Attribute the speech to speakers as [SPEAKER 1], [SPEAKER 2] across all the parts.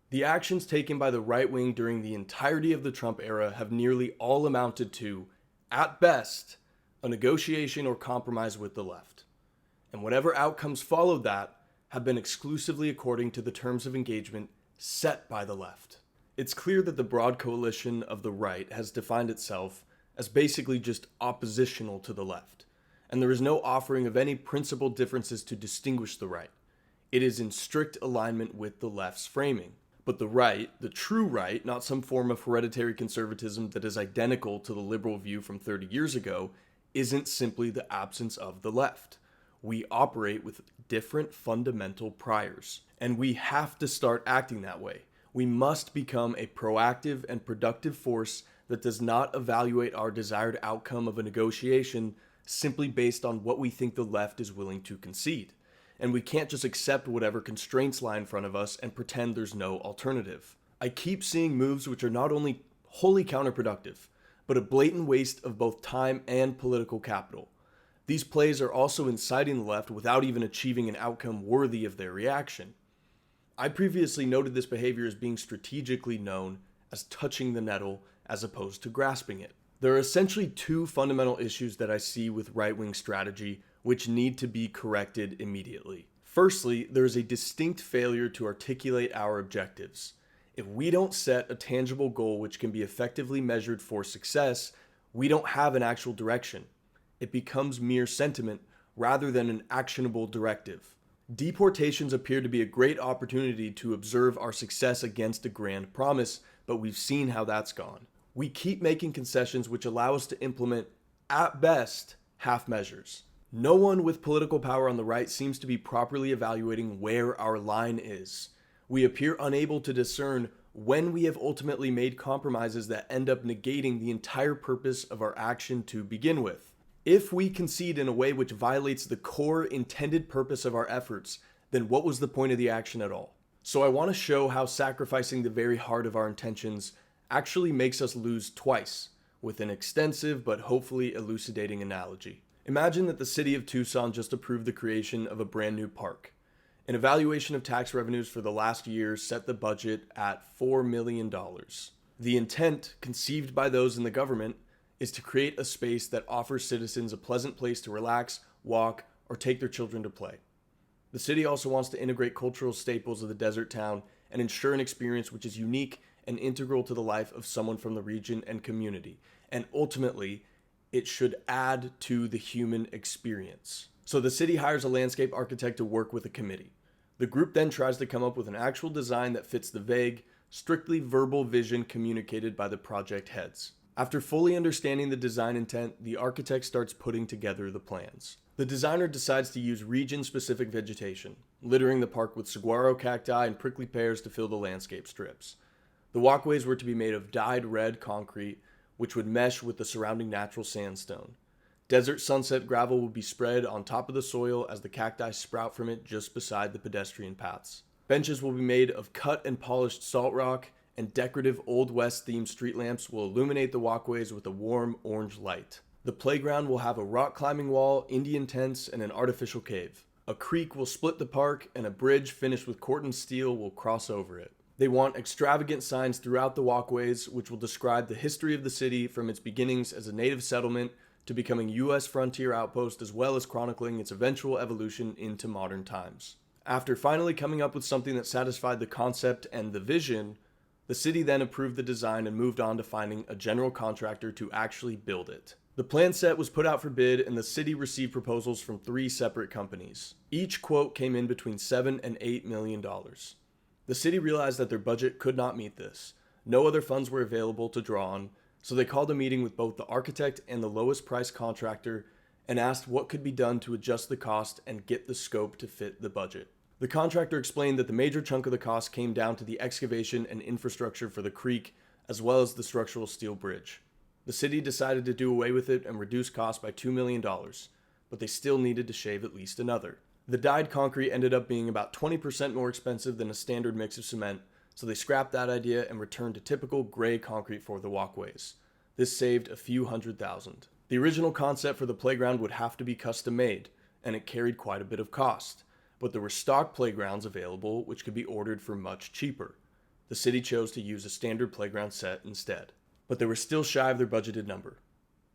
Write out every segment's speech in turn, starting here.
[SPEAKER 1] The actions taken by the right wing during the entirety of the Trump era have nearly all amounted to, at best, a negotiation or compromise with the left. And whatever outcomes followed that have been exclusively according to the terms of engagement set by the left. It's clear that the broad coalition of the right has defined itself as basically just oppositional to the left, and there is no offering of any principal differences to distinguish the right. It is in strict alignment with the left's framing. But the right, the true right, not some form of hereditary conservatism that is identical to the liberal view from 30 years ago, isn't simply the absence of the left. We operate with different fundamental priors, and we have to start acting that way. We must become a proactive and productive force that does not evaluate our desired outcome of a negotiation simply based on what we think the left is willing to concede. And we can't just accept whatever constraints lie in front of us and pretend there's no alternative. I keep seeing moves which are not only wholly counterproductive, but a blatant waste of both time and political capital. These plays are also inciting the left without even achieving an outcome worthy of their reaction. I previously noted this behavior as being strategically known as touching the nettle as opposed to grasping it. There are essentially two fundamental issues that I see with right-wing strategy which need to be corrected immediately. Firstly, there is a distinct failure to articulate our objectives. If we don't set a tangible goal which can be effectively measured for success, we don't have an actual direction. It becomes mere sentiment rather than an actionable directive. Deportations appear to be a great opportunity to observe our success against a grand promise, but we've seen how that's gone. We keep making concessions which allow us to implement, at best, half measures. No one with political power on the right seems to be properly evaluating where our line is. We appear unable to discern when we have ultimately made compromises that end up negating the entire purpose of our action to begin with. If we concede in a way which violates the core intended purpose of our efforts, then what was the point of the action at all? So I want to show how sacrificing the very heart of our intentions actually makes us lose twice, with an extensive but hopefully elucidating analogy. Imagine that the city of Tucson just approved the creation of a brand new park. An evaluation of tax revenues for the last year set the budget at $4 million. The intent, conceived by those in the government, is to create a space that offers citizens a pleasant place to relax, walk, or take their children to play. The city also wants to integrate cultural staples of the desert town and ensure an experience which is unique and integral to the life of someone from the region and community. And ultimately, it should add to the human experience. So the city hires a landscape architect to work with a committee. The group then tries to come up with an actual design that fits the vague, strictly verbal vision communicated by the project heads. After fully understanding the design intent, the architect starts putting together the plans. The designer decides to use region-specific vegetation, littering the park with saguaro cacti and prickly pears to fill the landscape strips. The walkways were to be made of dyed red concrete, which would mesh with the surrounding natural sandstone. Desert sunset gravel would be spread on top of the soil as the cacti sprout from it just beside the pedestrian paths. Benches will be made of cut and polished salt rock, and decorative Old West themed street lamps will illuminate the walkways with a warm orange light. The playground will have a rock climbing wall, Indian tents, and an artificial cave. A creek will split the park, and a bridge finished with cordon steel will cross over it. They want extravagant signs throughout the walkways, which will describe the history of the city from its beginnings as a native settlement to becoming U.S. frontier outpost, as well as chronicling its eventual evolution into modern times. After finally coming up with something that satisfied the concept and the vision, the city then approved the design and moved on to finding a general contractor to actually build it. The plan set was put out for bid, and the city received proposals from 3 separate companies. Each quote came in between $7 and $8 million. The city realized that their budget could not meet this. No other funds were available to draw on, so they called a meeting with both the architect and the lowest price contractor and asked what could be done to adjust the cost and get the scope to fit the budget. The contractor explained that the major chunk of the cost came down to the excavation and infrastructure for the creek, as well as the structural steel bridge. The city decided to do away with it and reduce costs by $2 million, but they still needed to shave at least another. The dyed concrete ended up being about 20% more expensive than a standard mix of cement, so they scrapped that idea and returned to typical gray concrete for the walkways. This saved a few $100,000. The original concept for the playground would have to be custom made, and it carried quite a bit of cost, but there were stock playgrounds available which could be ordered for much cheaper. The city chose to use a standard playground set instead, but they were still shy of their budgeted number.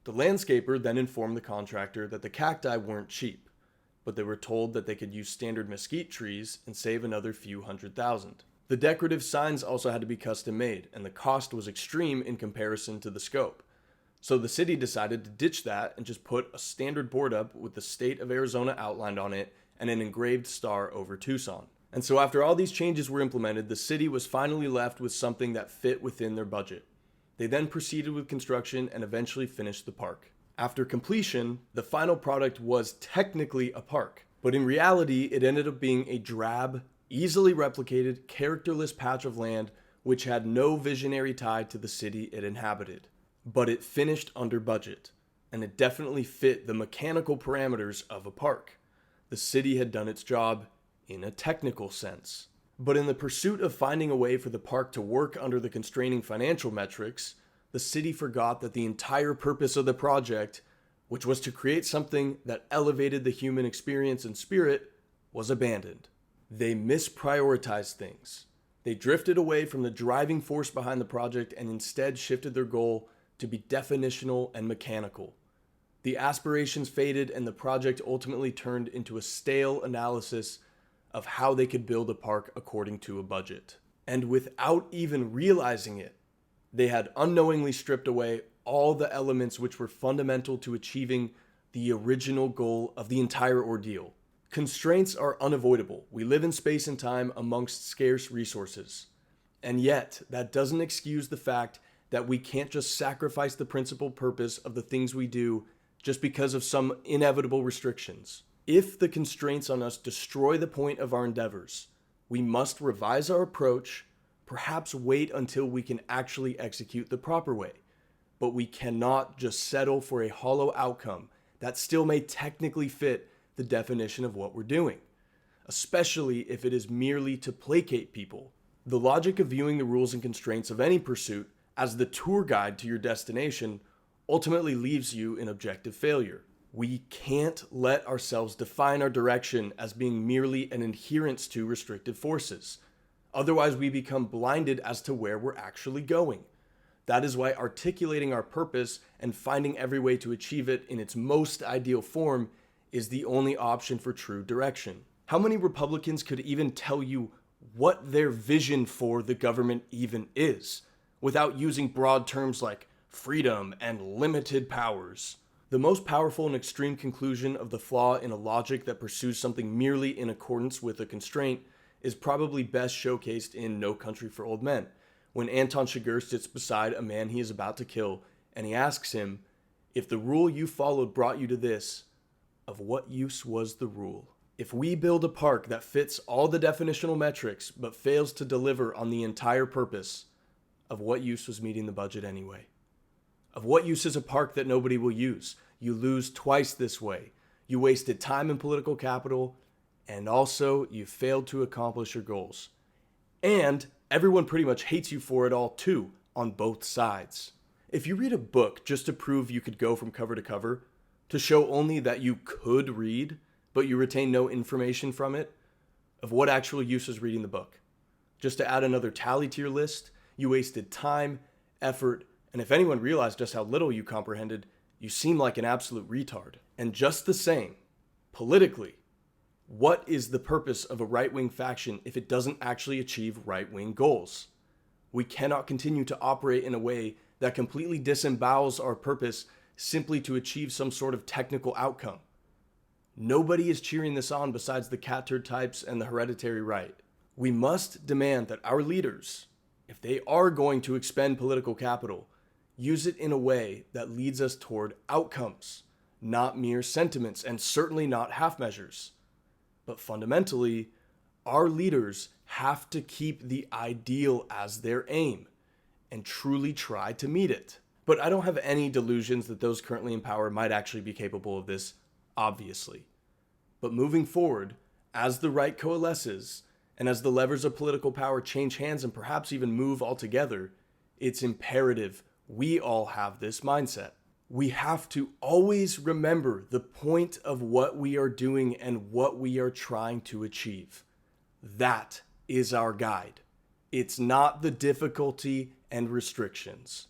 [SPEAKER 1] The landscaper then informed the contractor that the cacti weren't cheap, but they were told that they could use standard mesquite trees and save another few $100,000. The decorative signs also had to be custom made, and the cost was extreme in comparison to the scope. So the city decided to ditch that and just put a standard board up with the state of Arizona outlined on it and an engraved star over Tucson. And so after all these changes were implemented, the city was finally left with something that fit within their budget. They then proceeded with construction and eventually finished the park. After completion, the final product was technically a park, but in reality, it ended up being a drab, easily replicated, characterless patch of land which had no visionary tie to the city it inhabited. But it finished under budget, and it definitely fit the mechanical parameters of a park. The city had done its job in a technical sense. But in the pursuit of finding a way for the park to work under the constraining financial metrics, the city forgot that the entire purpose of the project, which was to create something that elevated the human experience and spirit, was abandoned. They misprioritized things. They drifted away from the driving force behind the project and instead shifted their goal to be definitional and mechanical. The aspirations faded and the project ultimately turned into a stale analysis of how they could build a park according to a budget. And without even realizing it, they had unknowingly stripped away all the elements which were fundamental to achieving the original goal of the entire ordeal. Constraints are unavoidable. We live in space and time amongst scarce resources. And yet, that doesn't excuse the fact that we can't just sacrifice the principal purpose of the things we do just because of some inevitable restrictions. If the constraints on us destroy the point of our endeavors, we must revise our approach, perhaps wait until we can actually execute the proper way. But we cannot just settle for a hollow outcome that still may technically fit the definition of what we're doing, especially if it is merely to placate people. The logic of viewing the rules and constraints of any pursuit as the tour guide to your destination ultimately leaves you in objective failure. We can't let ourselves define our direction as being merely an adherence to restrictive forces. Otherwise, we become blinded as to where we're actually going. That is why articulating our purpose and finding every way to achieve it in its most ideal form is the only option for true direction. How many Republicans could even tell you what their vision for the government even is, without using broad terms like freedom and limited powers? The most powerful and extreme conclusion of the flaw in a logic that pursues something merely in accordance with a constraint is probably best showcased in No Country for Old Men, when Anton Chigurh sits beside a man he is about to kill, and he asks him, "If the rule you followed brought you to this, of what use was the rule?" If we build a park that fits all the definitional metrics but fails to deliver on the entire purpose, of what use was meeting the budget anyway? Of what use is a park that nobody will use? You lose twice this way. You wasted time and political capital, and also you failed to accomplish your goals. And everyone pretty much hates you for it all too, on both sides. If you read a book just to prove you could go from cover to cover, to show only that you could read, but you retain no information from it, of what actual use is reading the book? Just to add another tally to your list, you wasted time, effort, and if anyone realized just how little you comprehended, you seem like an absolute retard. And just the same, politically, what is the purpose of a right-wing faction if it doesn't actually achieve right-wing goals? We cannot continue to operate in a way that completely disembowels our purpose simply to achieve some sort of technical outcome. Nobody is cheering this on besides the cat turd types and the hereditary right. We must demand that our leaders, if they are going to expend political capital, use it in a way that leads us toward outcomes, not mere sentiments, and certainly not half measures. But fundamentally, our leaders have to keep the ideal as their aim and truly try to meet it. But I don't have any delusions that those currently in power might actually be capable of this, obviously. But moving forward, as the right coalesces, and as the levers of political power change hands and perhaps even move altogether, it's imperative we all have this mindset. We have to always remember the point of what we are doing and what we are trying to achieve. That is our guide. It's not the difficulty and restrictions.